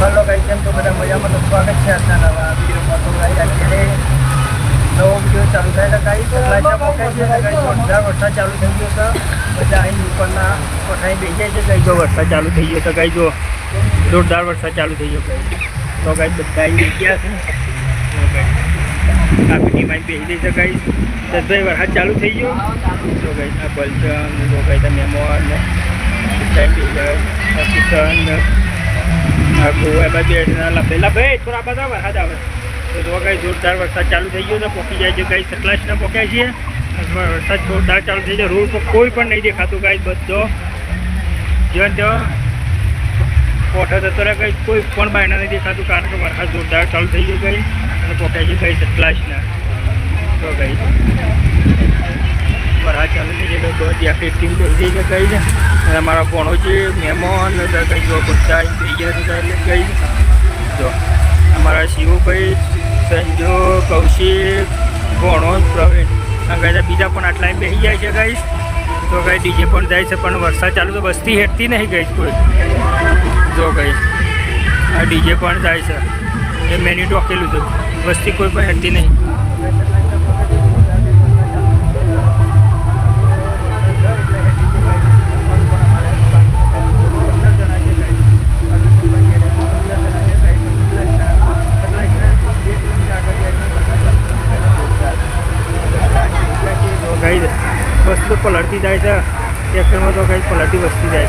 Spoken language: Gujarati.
हेलो गाइस, કેમ છો બધા મજામાં? તો સ્વાગત છે આજના નવા વિડીયોમાં. તો ગાઈસ અત્યારે નવો વિડીયો ચાલુ થાય એટલે ગાઈસ લાઈટના પોકે છે એટલે ગાઈસ જોરદાર વરસાદ ચાલુ થઈ ગયો છે. બધા અહીં ઉપરના કોઠાઈ બેસી જાય છે. ગાઈસ જો વરસાદ ચાલુ થઈ ગયો તો ગાઈસ જો જોરદાર વરસાદ ચાલુ થઈ ગયો ગાઈસ. તો ગાઈસ બધા અહીં બેસી ગયા છે. તો ગાઈસ આ ટીમાં બેસી ગઈ છે ગાઈસ. દસભાઈ વરસાદ ચાલુ થઈ ગયો. તો ગાઈસ આ બલચન તો ગાઈસ આ મેમોન ટાઈમ બેસી જાય કિશન આખું એમાં બેઠેલા ભાઈ થોડા બધા વરસાદ આવે તો જો કાંઈ જોરદાર વરસાદ ચાલુ થઈ ગયો છે. પોકી જાય છે કાંઈ સતલાસના પોક્યા છીએ. વરસાદ જોરદાર ચાલુ થઈ જાય. રોડ પર કોઈ પણ નહીં દેખાતું કાંઈ બધો જ્યાં ત્યાં કોઠો જતો રહે. કંઈ કોઈ પણ બહારના નહીં દેખાતું કારણ કે વરસાદ જોરદાર ચાલુ થઈ ગયો કંઈ અને પોક્યા છે કંઈ સતલાસના. તો કંઈ વરસાદ ચાલુ થઈ જાય તો બધી આખી ટીમ બેસી છે કંઈ ને અને અમારા ભણો છે મહેમાન કંઈ જો બધા થઈ ગયા છે એટલે કંઈ જો અમારા શિવુભાઈ સંજો કૌશિક ભણો પ્રવીણ કંઈ બીજા પણ આટલા બેસી જાય છે ગાઈશ. તો કંઈ ડીજે પણ જાય છે પણ વરસાદ ચાલુ તો વસ્તી હેઠતી નહીં ગઈ કોઈ. જો કંઈ આ ડીજે પણ જાય છે એ મેન્યુ ટોકેલું હતું વસ્તી કોઈ પણ હેઠતી નહીં. વસ્તુ પલટતી જાય છે ટ્રેક્ટરમાં તો કંઈ પલટતી વસ્તી જાય